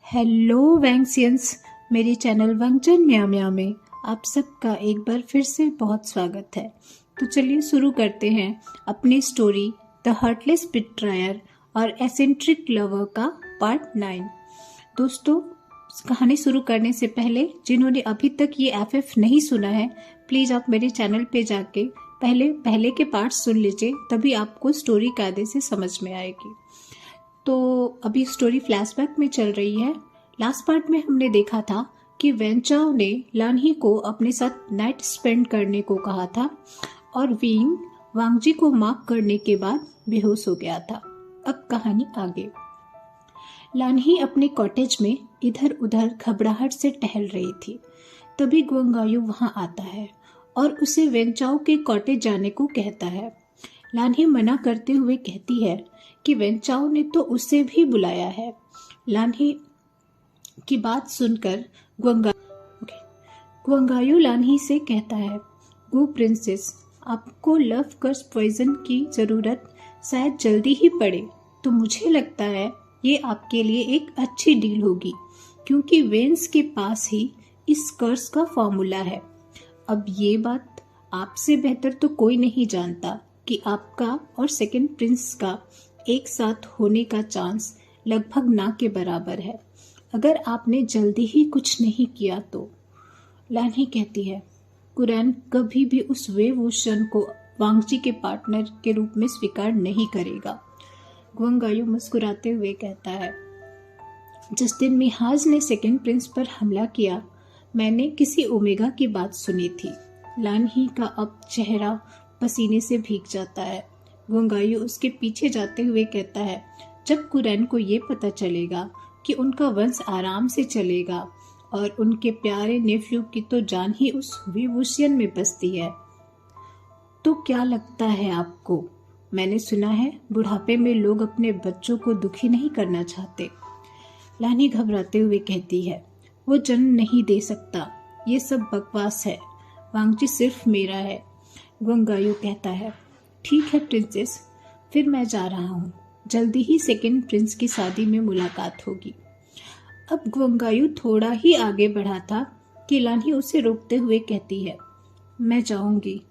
Hello वैंक्सियंस, मेरे channel वंगजन म्याओ म्याओ में आप सबका एक बार फिर से बहुत स्वागत है। तो चलिए शुरू करते हैं अपनी स्टोरी द हार्टलेस बिट्रायर और एसेंट्रिक लवर का पार्ट 9। दोस्तों, कहानी शुरू करने से पहले जिन्होंने अभी तक ये एफएफ नहीं सुना है, प्लीज़ आप मेरे चैनल पे जाके पहले के पार्ट सुन लीजिए, तभी आपको स्टोरी कायदे से समझ में आएगी। तो अभी स्टोरी फ्लैशबैक में चल रही है। लास्ट पार्ट में हमने देखा था कि वेंचाओ ने लानही को अपने साथ नाइट स्पेंड करने को कहा था और विंग वांगजी को माफ करने के बाद बेहोश हो गया था। अब कहानी आगे। लानही अपने कॉटेज में इधर उधर घबराहट से टहल रही थी। तभी गुआंगायू वहां आता है और उसे वेंचाओ के कॉटेज जाने को कहता है। लानही मना करते हुए कहती है कि वेंचाओ ने तो उसे भी बुलाया है। लानही की बात सुनकर गुआंगायू लानही से कहता है, गो प्रिंसेस, आपको लव कर्स पॉइजन की जरूरत शायद जल्दी ही पड़े, तो मुझे लगता है ये आपके लिए एक अच्छी डील होगी, क्योंकि वेंस के पास ही इस कर्स का फॉर्मूला है। अब ये बात आपसे बेहतर तो कोई नहीं जानता कि आपका और सेकंड प्रिंस का एक साथ होने का चांस लगभग ना के बराबर है, अगर आपने जल्दी ही कुछ नहीं किया तो। लानही कहती है, कुरैन कभी भी उस वेवोशन को वांगजी के पार्टनर के रूप में स्वीकार नहीं करेगा। गुआंगायू मुस्कुराते हुए कहता है, जिस दिन मिहाज ने सेकंड प्रिंस पर हमला किया, मैंने किसी ओमेगा की बात सुनी थी। लानही का अब चेहरा पसीने से भीग जाता है। गुआंगायू उसके पीछे जाते हुए कहता है, जब कुरैन को ये पता चलेगा कि उनका वंश आराम से चलेगा और उनके प्यारे नेफ्यू की तो जान ही उस विवुशियन में बसती है, तो क्या लगता है आपको? मैंने सुना है बुढ़ापे में लोग अपने बच्चों को दुखी नहीं करना चाहते। लानी घबराते हुए कहती है, वो जन्म नहीं दे सकता, ये सब बकवास है, वांगजी सिर्फ मेरा है। गुआंगायू कहता है, ठीक है प्रिंसेस, फिर मैं जा रहा हूँ, जल्दी ही सेकंड प्रिंस की शादी में मुलाकात होगी। अब गुआंगायू थोड़ा ही आगे बढ़ा था कि लानही उसे रोकते हुए कहती है, मैं जाऊंगी,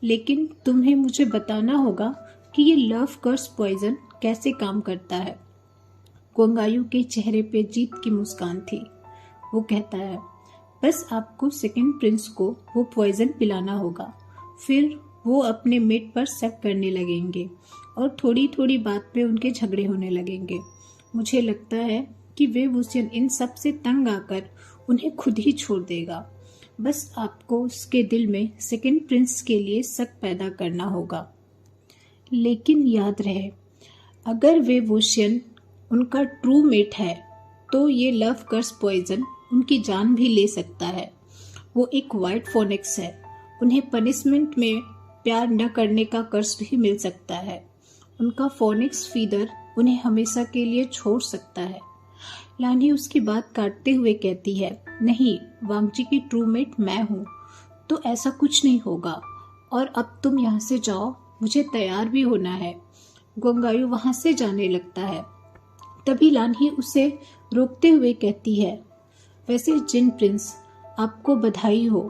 लेकिन तुम्हें मुझे बताना होगा कि ये लव कर्स पॉइजन कैसे काम करता है। गुआंगायू के चेहरे पे जीत की मुस्कान थी। वो कहता है, बस आपको सेकंड प्रिंस को वो पॉइजन पिलाना होगा, फिर वो अपने मेट पर शक करने लगेंगे और थोड़ी थोड़ी बात पे उनके झगड़े होने लगेंगे। मुझे लगता है कि वेवुशियन इन सब से तंग आकर उन्हें खुद ही छोड़ देगा। बस आपको उसके दिल में सेकंड प्रिंस के लिए शक पैदा करना होगा। लेकिन याद रहे, अगर वेवुशियन उनका ट्रू मेट है तो ये लव कर्स पॉइजन उनकी जान भी ले सकता है। वो एक वाइट फोनिक्स है, उन्हें पनिशमेंट में प्यार न करने का कर्स भी मिल सकता है। उनका फोनिक्स फीदर उन्हें हमेशा के लिए छोड़ सकता है। लानी उसकी बात काटते हुए कहती है, नहीं, वांगजी की ट्रू मेट मैं हूँ, तो ऐसा कुछ नहीं होगा, और अब तुम यहाँ से जाओ, मुझे तैयार भी होना है। गुआंगायू वहां से जाने लगता है। तभी लानही उसे रोकते हुए कहती है, वैसे जिन प्रिंस, आपको बधाई हो।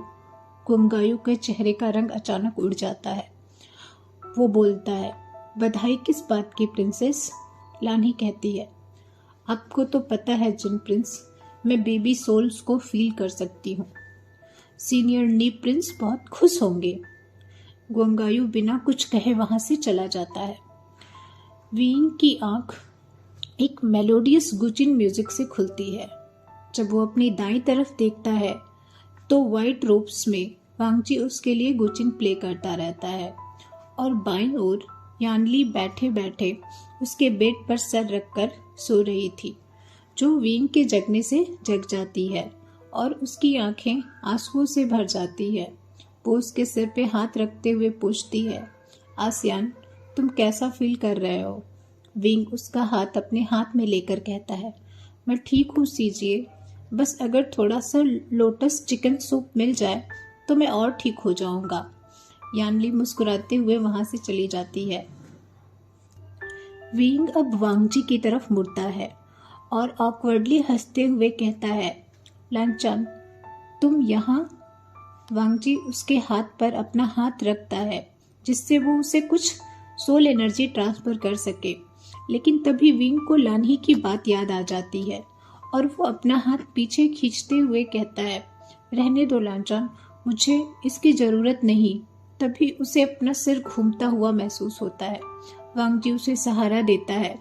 गुआंगायू के चेहरे का रंग अचानक उड़ जाता है। वो बोलता है, बधाई किस बात की प्रिंसेस? लानही कहती है, आपको तो पता है जिन प्रिंस, मैं बेबी सोल्स को फील कर सकती हूँ। सीनियर नी प्रिंस बहुत खुश होंगे। गुआंगायू बिना कुछ कहे वहां से चला जाता है। विंग की आंख एक मेलोडियस गुचिन म्यूजिक से खुलती है। जब वो अपनी दाईं तरफ देखता है तो व्हाइट रोब्स में वांगजी उसके लिए गुचिन प्ले करता रहता है, और बाईं ओर यानली बैठे बैठे उसके बेड पर सर रखकर सो रही थी, जो विंग के जगने से जग जाती है और उसकी आंखें आंसुओं से भर जाती है। वो उसके सिर पे हाथ रखते हुए पूछती है, आसियान, तुम कैसा फील कर रहे हो? विंग उसका हाथ अपने हाथ में लेकर कहता है, मैं ठीक हूँ सीजिए, बस अगर थोड़ा सा लोटस चिकन सूप मिल जाए तो मैं और ठीक हो जाऊंगा। यानली मुस्कुराते हुए वहां से चली जाती है। विंग अब वांगजी की तरफ मुड़ता है और ऑकवर्डली हंसते हुए कहता है, लांचान तुम यहाँ। वांगजी उसके हाथ पर अपना हाथ रखता है जिससे वो उसे कुछ सोल एनर्जी ट्रांसफर कर सके, लेकिन तभी विंग को लानही की बात याद आ जाती है और वो अपना हाथ पीछे खींचते हुए कहता है, रहने दो लांचान, मुझे इसकी जरूरत नहीं। तभी उसे अपना सिर घूमता हुआ महसूस होता है। वांगजी उसे सहारा देता है।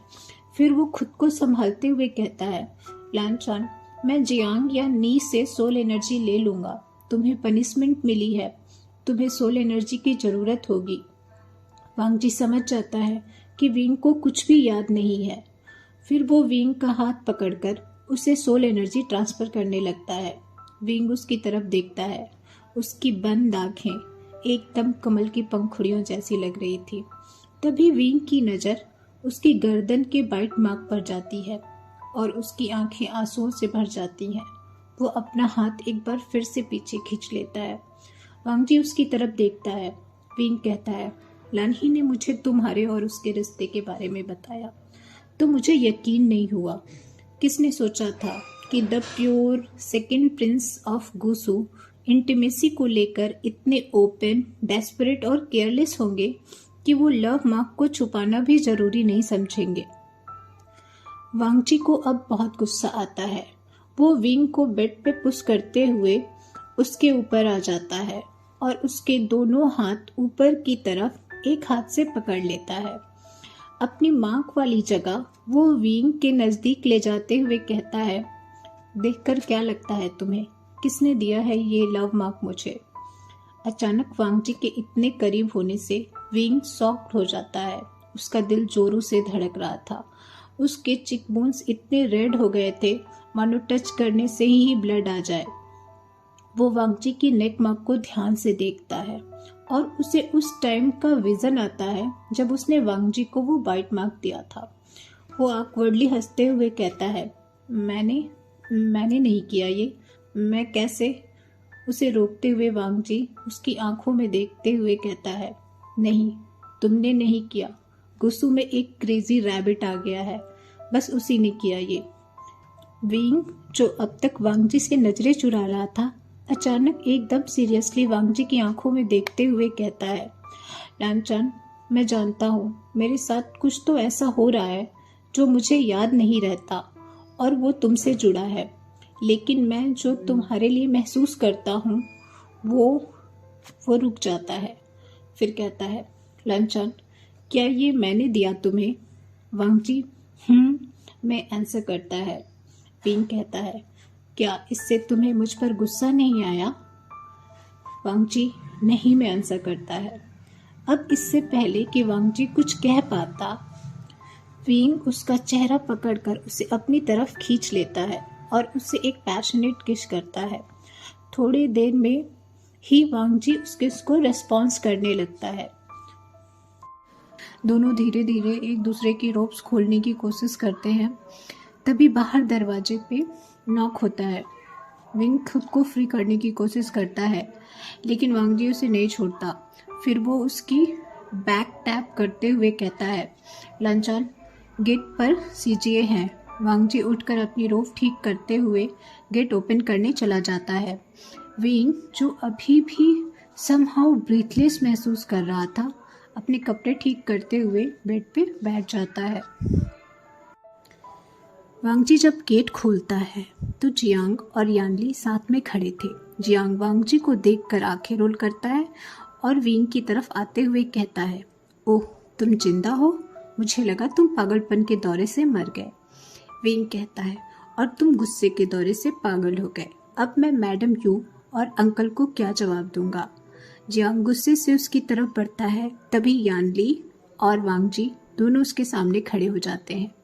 फिर वो खुद को संभालते हुए कहता है, लांचान मैं जियांग या नी से सोल एनर्जी ले लूंगा। तुम्हें पनिशमेंट मिली है, तुम्हें सोल एनर्जी की जरूरत होगी। वांगजी समझ जाता है कि विंग को कुछ भी याद नहीं है। फिर वो विंग का हाथ पकड़कर उसे सोल एनर्जी ट्रांसफर करने लगता है। विंग उसकी तरफ देखता है। उसकी बंद आंखें एकदम कमल की पंखुड़ियों जैसी लग रही थी। तभी विंग की नज़र उसकी गर्दन के बाइट मार्क पर जाती है और उसकी आंखें आंसुओं से भर जाती हैं। वो अपना हाथ एक बार फिर से पीछे खींच लेता है। वांगजी उसकी तरफ देखता है। विंग कहता है, लानही ने मुझे तुम्हारे और उसके रिश्ते के बारे में बताया तो मुझे यकीन नहीं हुआ। किसने सोचा था कि the pure second prince of Gusu intimacy को लेकर इतने ओपन, डेस्परेट और केयरलेस होंगे कि वो लव मार्क को छुपाना भी जरूरी नहीं समझेंगे। वांगजी को अब बहुत गुस्सा आता है। वो विंग को बेड पे पुश करते हुए उसके ऊपर आ जाता है और उसके दोनों हाथ ऊपर की तरफ एक हाथ से पकड़ लेता है। अपनी मांग वाली जगह वो विंग के नजदीक ले जाते हुए कहता है, देखकर क्या लगता है तुम्हें, किसने दिया है ये लव मार्क मुझे? अचानक वांगजी के इतने करीब होने से विंग शॉक्ड हो जाता है। उसका दिल जोरों से धड़क रहा था। उसके चिकबोन्स इतने रेड हो गए थे मानो टच करने से ही ब्लड आ जाए। वो वांगजी की नेक मार्क को ध्यान से देखता है और उसे उस टाइम का विजन आता है जब उसने वांगजी को वो बाइट मार्क दिया था। वो ऑकवर्डली हंसते हुए कहता है, मैंने नहीं किया ये, मैं कैसे? उसे रोकते हुए वांगजी उसकी आंखों में देखते हुए कहता है, नहीं, तुमने नहीं किया। गुस्सू में एक क्रेजी रैबिट आ गया है, बस उसी ने किया ये। विंग जो अब तक वांगजी से नजरें चुरा रहा था, अचानक एकदम सीरियसली वांगजी की आंखों में देखते हुए कहता है, लांचान मैं जानता हूँ मेरे साथ कुछ तो ऐसा हो रहा है जो मुझे याद नहीं रहता और वो तुमसे जुड़ा है, लेकिन मैं जो तुम्हारे लिए महसूस करता हूँ वो रुक जाता है। फिर कहता है, लांचान क्या ये मैंने दिया तुम्हें? वांगजी मैं आंसर करता है। विंग कहता है, क्या इससे तुम्हें मुझ पर गुस्सा नहीं आया? वांगजी नहीं, मैं आंसर करता है। अब इससे पहले कि वांगजी कुछ कह पाता, विंग उसका चेहरा पकड़कर उसे अपनी तरफ खींच लेता है और उससे एक पैशनेट किस करता है। थोड़ी देर में ही वांगजी उस किस को रेस्पॉन्स करने लगता है। दोनों धीरे धीरे एक दूसरे की रोप्स खोलने की कोशिश करते हैं। तभी बाहर दरवाजे पे नॉक होता है। विंग खुद को फ्री करने की कोशिश करता है, लेकिन वांगजी उसे नहीं छोड़ता। फिर वो उसकी बैक टैप करते हुए कहता है, लांचान गेट पर सीजीए हैं। वांगजी उठकर अपनी रोप ठीक करते हुए गेट ओपन करने चला जाता है। विंग जो अभी भी समहाउ ब्रीथलेस महसूस कर रहा था, अपने कपड़े ठीक करते हुए बेड पे बैठ जाता है। वांगजी जब गेट खोलता है तो जियांग और यानली साथ में खड़े थे। जियांग वांगजी को देखकर आंखें रोल करता है और विंग की तरफ आते हुए कहता है, ओह तुम जिंदा हो, मुझे लगा तुम पागलपन के दौरे से मर गए। विंग कहता है, और तुम गुस्से के दौरे से पागल हो गए। अब मैं मैडम यू और अंकल को क्या जवाब दूंगा? जियांग गुस्से से उसकी तरफ बढ़ता है। तभी यानली और वांगजी दोनों उसके सामने खड़े हो जाते हैं।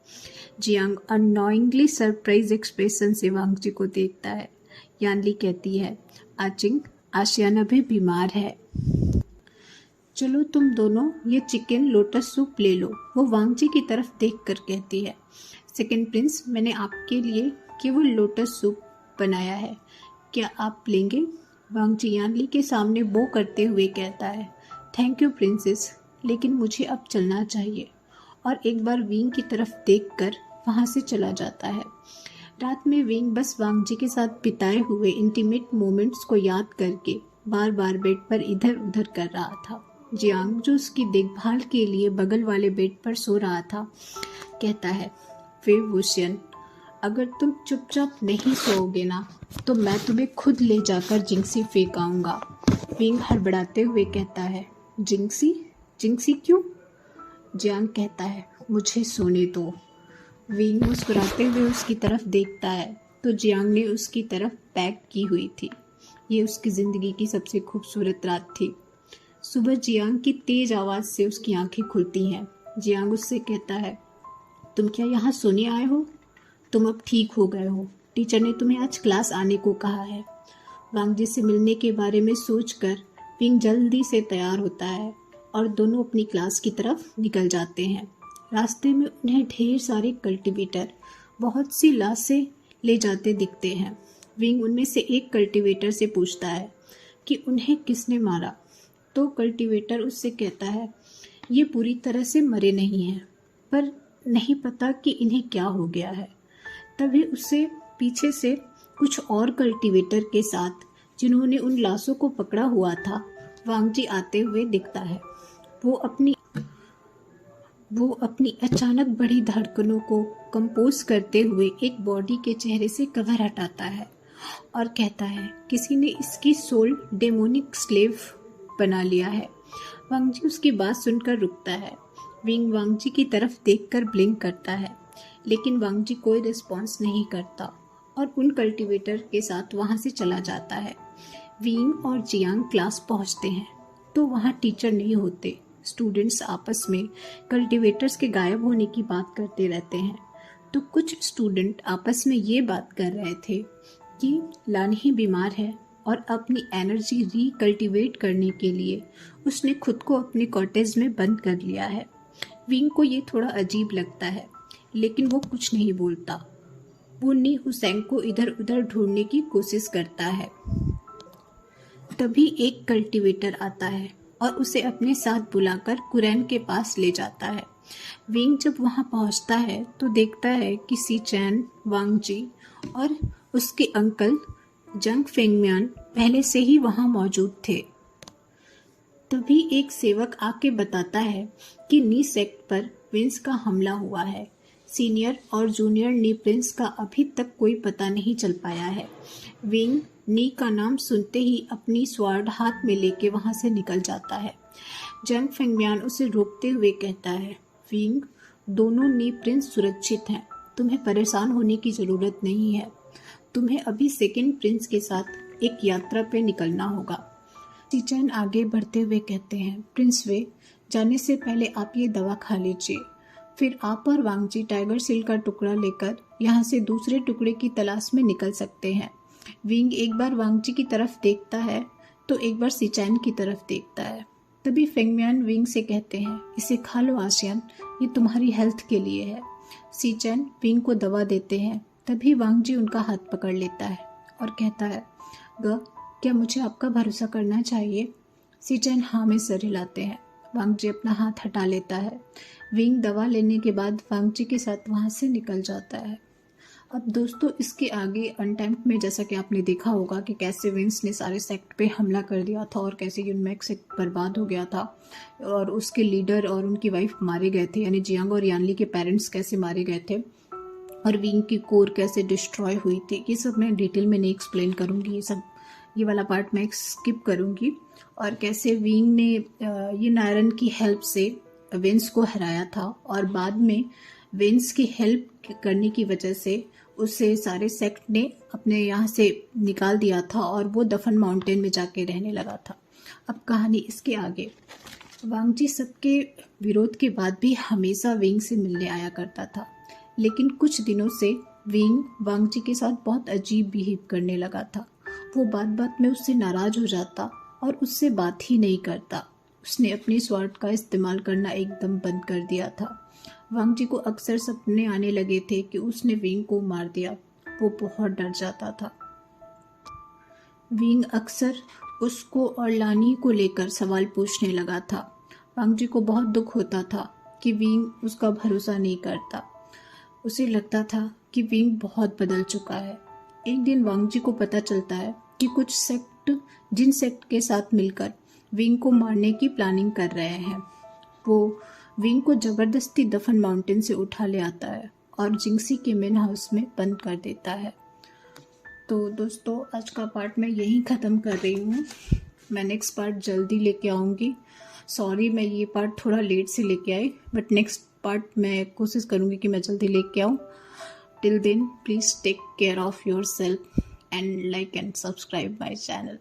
जियांग अननोइंगली सरप्राइज एक्सप्रेशन से वांगजी को देखता है। यानली कहती है, आचिंग आशियाना भी बीमार है, चलो तुम दोनों ये चिकन लोटस सूप ले लो। वो वांगजी की तरफ देखकर कहती है, सेकंड प्रिंस मैंने आपके लिए केवल लोटस सूप बनाया है, क्या आप लेंगे? वांगजी यानली के सामने बो करते हुए कहता है, थैंक यू प्रिंसेस, लेकिन मुझे अब चलना चाहिए। और एक बार विंग की तरफ देखकर वहाँ से चला जाता है। रात में विंग बस वांग जी के साथ बिताए हुए इंटीमेट मोमेंट्स को याद करके बार बार बेड पर इधर उधर कर रहा था। जियांग, जो उसकी देखभाल के लिए बगल वाले बेड पर सो रहा था, कहता है, वे वुशियन, अगर तुम चुपचाप नहीं सोओगे ना तो मैं तुम्हें खुद ले जाकर जिंगसी फेंक आऊंगा। विंग हड़बड़ाते हुए कहता है, जिंगसी? जिंगसी क्यों? जियांग कहता है, मुझे सोने दो। विंग मुस्कुराते हुए उसकी तरफ देखता है तो जियांग ने उसकी तरफ पैक की हुई थी। ये उसकी ज़िंदगी की सबसे खूबसूरत रात थी। सुबह जियांग की तेज आवाज़ से उसकी आंखें खुलती हैं। जियांग उससे कहता है, तुम क्या यहाँ सोने आए हो? तुम अब ठीक हो गए हो। टीचर ने तुम्हें आज क्लास आने को कहा है। वांग जी से मिलने के बारे में सोचकर विंग जल्दी से तैयार होता है और दोनों अपनी क्लास की तरफ निकल जाते हैं। रास्ते में उन्हें ढेर सारे कल्टीवेटर बहुत सी लाशें ले जाते दिखते हैं। विंग उनमें से एक कल्टीवेटर से पूछता है कि उन्हें किसने मारा, तो कल्टीवेटर उससे कहता है, ये पूरी तरह से मरे नहीं हैं, पर नहीं पता कि इन्हें क्या हो गया है। तभी उसे पीछे से कुछ और कल्टीवेटर के साथ, जिन्होंने उन लाशों को पकड़ा हुआ था, वांग जी आते हुए दिखता है। वो अपनी अचानक बढ़ी धड़कनों को कंपोज करते हुए एक बॉडी के चेहरे से कवर हटाता है और कहता है, किसी ने इसकी सोल डेमोनिक स्लेव बना लिया है। वांग जी उसकी बात सुनकर रुकता है। विंग वांग जी की तरफ देखकर ब्लिंक करता है, लेकिन वांग जी कोई रिस्पॉन्स नहीं करता और उन कल्टीवेटर के साथ वहाँ से चला जाता है। विंग और जियांग क्लास पहुँचते हैं तो वहाँ टीचर नहीं होते। स्टूडेंट्स आपस में कल्टीवेटर्स के गायब होने की बात करते रहते हैं। तो कुछ स्टूडेंट आपस में ये बात कर रहे थे कि लानी बीमार है और अपनी एनर्जी रिकल्टिवेट करने के लिए उसने खुद को अपने कॉटेज में बंद कर लिया है। विंग को ये थोड़ा अजीब लगता है, लेकिन वो कुछ नहीं बोलता। वो नी हुसैन को इधर उधर ढूंढने की कोशिश करता है। तभी एक कल्टीवेटर आता है और उसे अपने साथ बुलाकर कुरैन के पास ले जाता है। विंग जब वहां पहुंचता है तो देखता है कि सी चैन, वांग जी और उसके अंकल जंग फेंगम्यान पहले से ही वहां मौजूद थे। तभी एक सेवक आके बताता है कि नी सेक्ट पर विंस का हमला हुआ है। सीनियर और जूनियर नी प्रिंस का अभी तक कोई पता नहीं चल पाया है। विंग नी का नाम सुनते ही अपनी स्वार्ड हाथ में लेके वहां से निकल जाता है। जंग फेंगम्यान उसे रोकते हुए कहता है, विंग, दोनों नी प्रिंस सुरक्षित हैं, तुम्हें परेशान होने की ज़रूरत नहीं है। तुम्हें अभी सेकंड प्रिंस के साथ एक यात्रा पे निकलना होगा। सीचैन आगे बढ़ते हुए कहते हैं, प्रिंस वे, जाने से पहले आप ये दवा खा लीजिए, फिर आप और वांग जी टाइगर सील का टुकड़ा लेकर यहाँ से दूसरे टुकड़े की तलाश में निकल सकते हैं। विंग एक बार वांग जी की तरफ देखता है तो एक बार सीचैन की तरफ देखता है। तभी फेंगम्यान विंग से कहते हैं, इसे खा लो आसियान, ये तुम्हारी हेल्थ के लिए है। सीचैन विंग को दवा देते हैं। तभी वांग जी उनका हाथ पकड़ लेता है और कहता है, क्या मुझे आपका भरोसा करना चाहिए? सीचैन हाँ में सर हिलाते हैं। वांग जी अपना हाथ हटा लेता है। विंग दवा लेने के बाद वांग जी के साथ वहाँ से निकल जाता है। अब दोस्तों, इसके आगे अनटैम्प्ड में जैसा कि आपने देखा होगा कि कैसे विंस ने सारे सेक्ट पे हमला कर दिया था और कैसे यूनमैक सेक्ट बर्बाद हो गया था और उसके लीडर और उनकी वाइफ मारे गए थे, यानी जियांग और यानली के पेरेंट्स कैसे मारे गए थे और विंग की कोर कैसे डिस्ट्रॉय हुई थी। ये सब मैं डिटेल में नहीं एक्सप्लेन करूँगी, ये वाला पार्ट मैं स्किप करूँगी। और कैसे विंग ने ये नायरन की हेल्प से विंस को हराया था और बाद में विंस की हेल्प करने की वजह से उसे सारे सेक्ट ने अपने यहाँ से निकाल दिया था और वो दफन माउंटेन में जाके रहने लगा था। अब कहानी इसके आगे। वांग जी सबके विरोध के बाद भी हमेशा विंग से मिलने आया करता था, लेकिन कुछ दिनों से विंग वांग जी के साथ बहुत अजीब बिहेव करने लगा था। वो बात बात में उससे नाराज हो जाता और उससे बात ही नहीं करता। उसने अपनी स्वार्ड का इस्तेमाल करना एकदम बंद कर दिया था। वांग जी को अक्सर सपने आने लगे थे कि उसने विंग को मार दिया। वो बहुत डर जाता था। विंग अक्सर उसको और लानी को लेकर सवाल पूछने लगा था। वांग जी को बहुत दुख होता था कि विंग उसका भरोसा नहीं करता। उसे लगता था कि विंग बहुत बदल चुका है। एक दिन वांग जी को पता चलता है कि कुछ जिन सेक्ट के साथ मिलकर विंग को मारने की प्लानिंग कर रहे हैं। वो विंग को जबरदस्ती दफन माउंटेन से उठा ले आता है और जिंगसी के मेन हाउस में बंद कर देता है। तो दोस्तों, आज का पार्ट मैं यहीं ख़त्म कर रही हूँ। मैं नेक्स्ट पार्ट जल्दी लेके आऊँगी। सॉरी, मैं ये पार्ट थोड़ा लेट से लेके आई, बट नेक्स्ट पार्ट मैं कोशिश करूँगी कि मैं जल्दी लेके आऊँ। Till then, please take care of yourself and like and subscribe my channel.